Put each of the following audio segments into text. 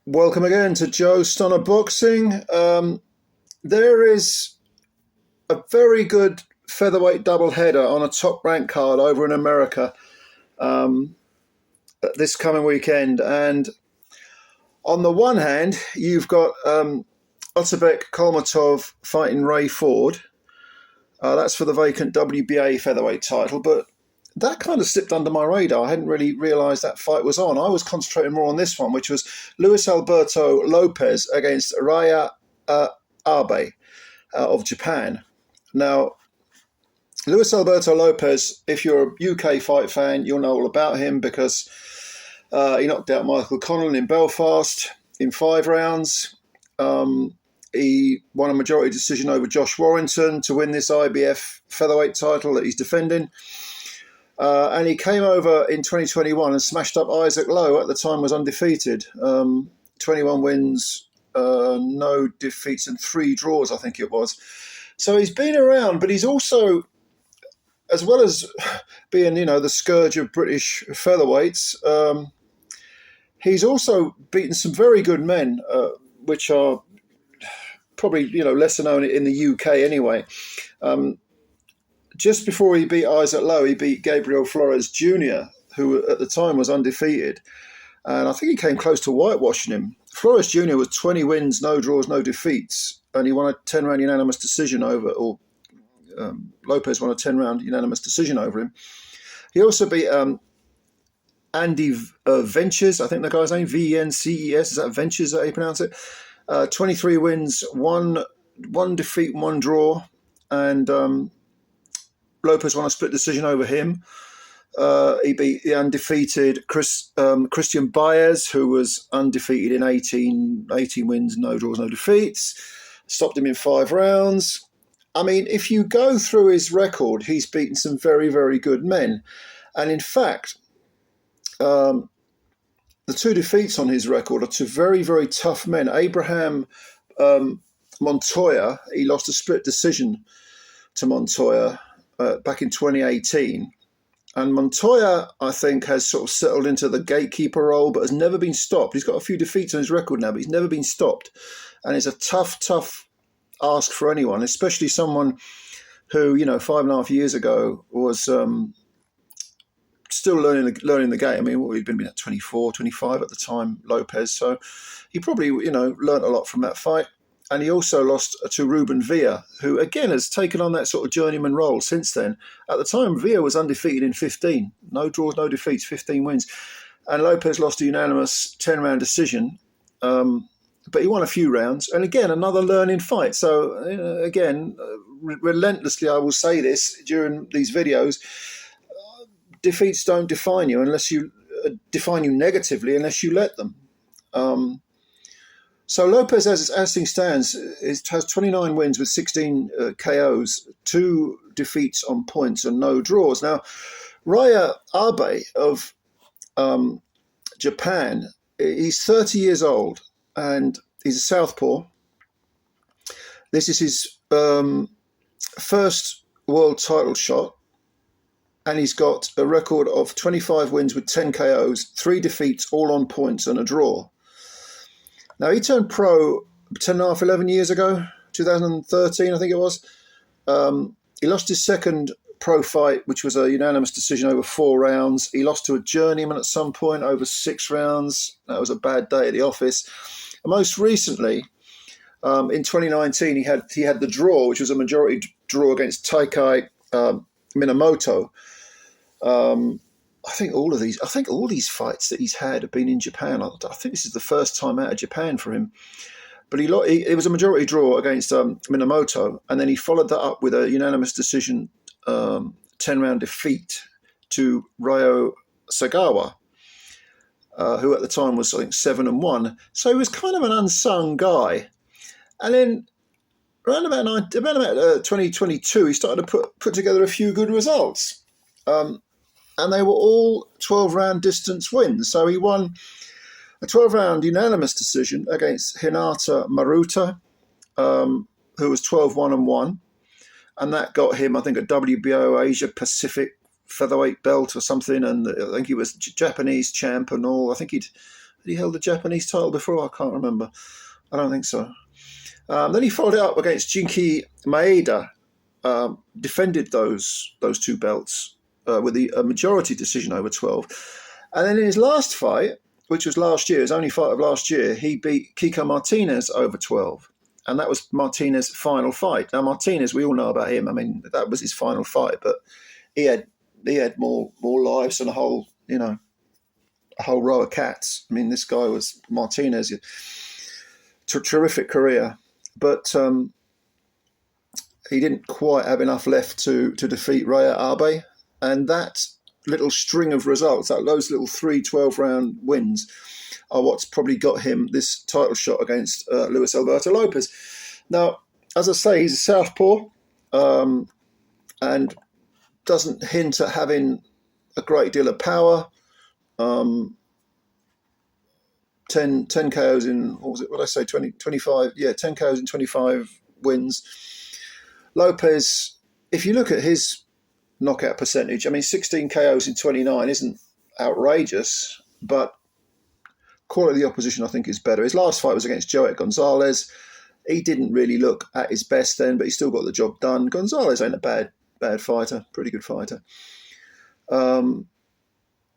Welcome again to Joe Stunner Boxing. There is a very good featherweight doubleheader on a top rank card over in America this coming weekend. And on the one hand, you've got Otabek Kolmatov fighting Ray Ford. That's for the vacant WBA featherweight title, but that kind of slipped under my radar. I hadn't really realised that fight was on. I was concentrating more on this one, which was Luis Alberto Lopez against Reiya Abe of Japan. Now, Luis Alberto Lopez, if you're a UK fight fan, you'll know all about him because he knocked out Michael Conlan in Belfast in 5 rounds. He won a majority decision over Josh Warrington to win this IBF featherweight title that he's defending. And he came over in 2021 and smashed up Isaac Lowe, at the time was undefeated. 21 wins, no defeats and 3 draws, I think it was. So he's been around, but he's also, as well as being, the scourge of British featherweights, he's also beaten some very good men, which are probably, lesser known in the UK anyway. Just before he beat Isaac Lowe, he beat Gabriel Flores Jr., who at the time was undefeated. And I think he came close to whitewashing him. Flores Jr. was 20 wins, no draws, no defeats. And he won a 10-round unanimous decision Lopez won a 10-round unanimous decision over him. He also beat Andy Ventures, I think the guy's name, Vences, is that Ventures that he pronounce it? 23 wins, one defeat, 1 draw. And Lopez won a split decision over him. He beat the undefeated Christian Baez, who was undefeated in 18 wins, no draws, no defeats. Stopped him in 5 rounds. I mean, if you go through his record, he's beaten some very, very good men. And in fact, the 2 defeats on his record are to very, very tough men. Abraham Montoya, he lost a split decision to Montoya back in 2018. And Montoya, I think, has sort of settled into the gatekeeper role, but has never been stopped. He's got a few defeats on his record now, but he's never been stopped. And it's a tough ask for anyone, especially someone who, 5.5 years ago was still learning the game. I mean, he'd been at 24, 25 at the time, Lopez. So he probably, learned a lot from that fight. And he also lost to Ruben Villa, who, again, has taken on that sort of journeyman role since then. At the time, Villa was undefeated in 15. No draws, no defeats, 15 wins. And Lopez lost a unanimous 10-round decision, but he won a few rounds. And again, another learning fight. So, again, relentlessly, I will say this during these videos, defeats don't define you define you negatively unless you let them. So Lopez, as things stands, has 29 wins with 16 KOs, 2 defeats on points and no draws. Now, Reiya Abe of Japan, he's 30 years old and he's a southpaw. This is his first world title shot, and he's got a record of 25 wins with 10 KOs, 3 defeats, all on points and a draw. Now, he turned pro 11 years ago, 2013, I think it was. He lost his second pro fight, which was a unanimous decision over 4 rounds. He lost to a journeyman at some point over 6 rounds. That was a bad day at the office. And most recently, in 2019, he had the draw, which was a majority draw against Taikai Minamoto. I think all these fights that he's had have been in Japan. I think this is the first time out of Japan for him. But it was a majority draw against Minamoto, and then he followed that up with a unanimous decision 10-round defeat to Ryo Sagawa, who at the time was, I think, 7-1. So he was kind of an unsung guy. And then around about 2022, he started to put together a few good results. And they were all 12-round distance wins. So he won a 12-round unanimous decision against Hinata Maruta, who was 12-1-1. And that got him, I think, a WBO Asia Pacific featherweight belt or something. And I think he was Japanese champ and all. I think he'd He held the Japanese title before? I can't remember. I don't think so. Then he followed it up against Jinki Maeda, defended those two belts with a majority decision over 12. And then in his last fight, which was last year, his only fight of last year, he beat Kiko Martinez over 12. And that was Martinez's final fight. Now, Martinez, we all know about him. I mean, that was his final fight, but he had more lives than a whole row of cats. I mean, this guy was Martinez. Terrific career, but he didn't quite have enough left to defeat Reiya Abe. And that little string of results, those little 3 12-round wins, are what's probably got him this title shot against Luis Alberto Lopez. Now, as I say, he's a southpaw and doesn't hint at having a great deal of power. 10 KOs in, what was it, what did I say, 25, 10 KOs in 25 wins. Lopez, if you look at his knockout percentage, I mean, 16 KOs in 29 isn't outrageous, but quality of the opposition, I think, is better. His last fight was against Joet Gonzalez. He didn't really look at his best then, but he still got the job done. Gonzalez ain't a bad fighter, pretty good fighter.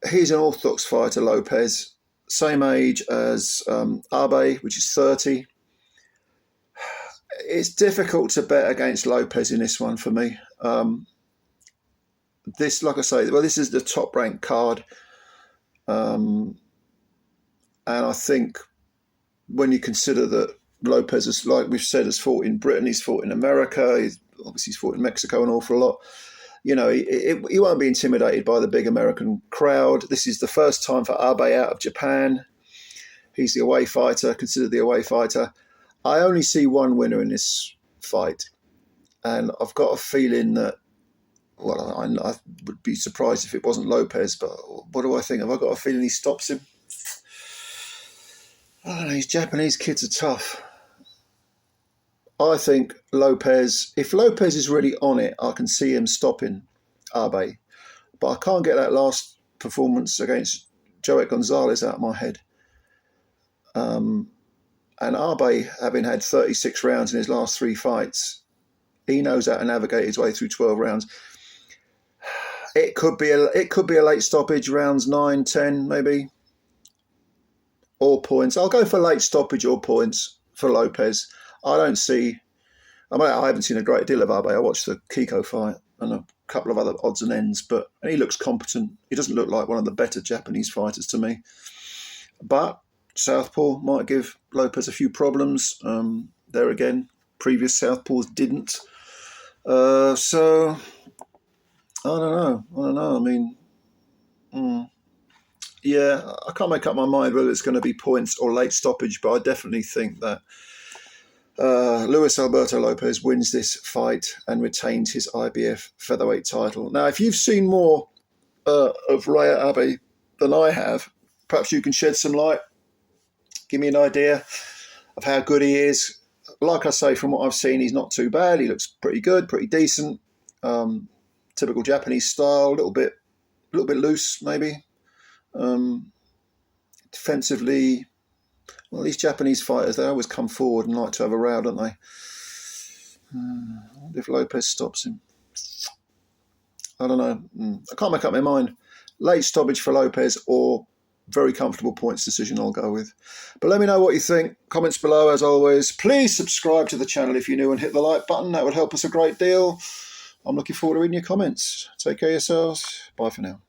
He's an orthodox fighter, Lopez. Same age as Abe, which is 30. It's difficult to bet against Lopez in this one for me. This, like I say, this is the top-ranked card. And I think when you consider that Lopez, is, like we've said, has fought in Britain, he's fought in America, he's fought in Mexico an awful lot. You know, he won't be intimidated by the big American crowd. This is the first time for Abe out of Japan. He's the away fighter, considered the away fighter. I only see one winner in this fight. And I've got a feeling that, well, I would be surprised if it wasn't Lopez, but what do I think? Have I got a feeling he stops him? I don't know, these Japanese kids are tough. I think if Lopez is really on it, I can see him stopping Abe. But I can't get that last performance against Joet Gonzalez out of my head. And Abe, having had 36 rounds in his last 3 fights, he knows how to navigate his way through 12 rounds. It could be a late stoppage, rounds 9, 10 maybe, or points. I'll go for late stoppage or points for Lopez. I haven't seen a great deal of Abe. I watched the Kiko fight and a couple of other odds and ends, and he looks competent. He doesn't look like one of the better Japanese fighters to me. But southpaw might give Lopez a few problems. There again, previous southpaws didn't. So I don't know. I mean, yeah, I can't make up my mind whether it's going to be points or late stoppage, but I definitely think that Luis Alberto Lopez wins this fight and retains his IBF featherweight title. Now, if you've seen more of Reiya Abe than I have, perhaps you can shed some light, give me an idea of how good he is. Like I say, from what I've seen, he's not too bad. He looks pretty good, pretty decent. Typical Japanese style, a little bit loose maybe. Defensively, well, these Japanese fighters, they always come forward and like to have a row, don't they? I wonder if Lopez stops him. I don't know. I can't make up my mind. Late stoppage for Lopez or very comfortable points decision I'll go with. But let me know what you think. Comments below, as always. Please subscribe to the channel if you're new and hit the like button. That would help us a great deal. I'm looking forward to reading your comments. Take care of yourselves. Bye for now.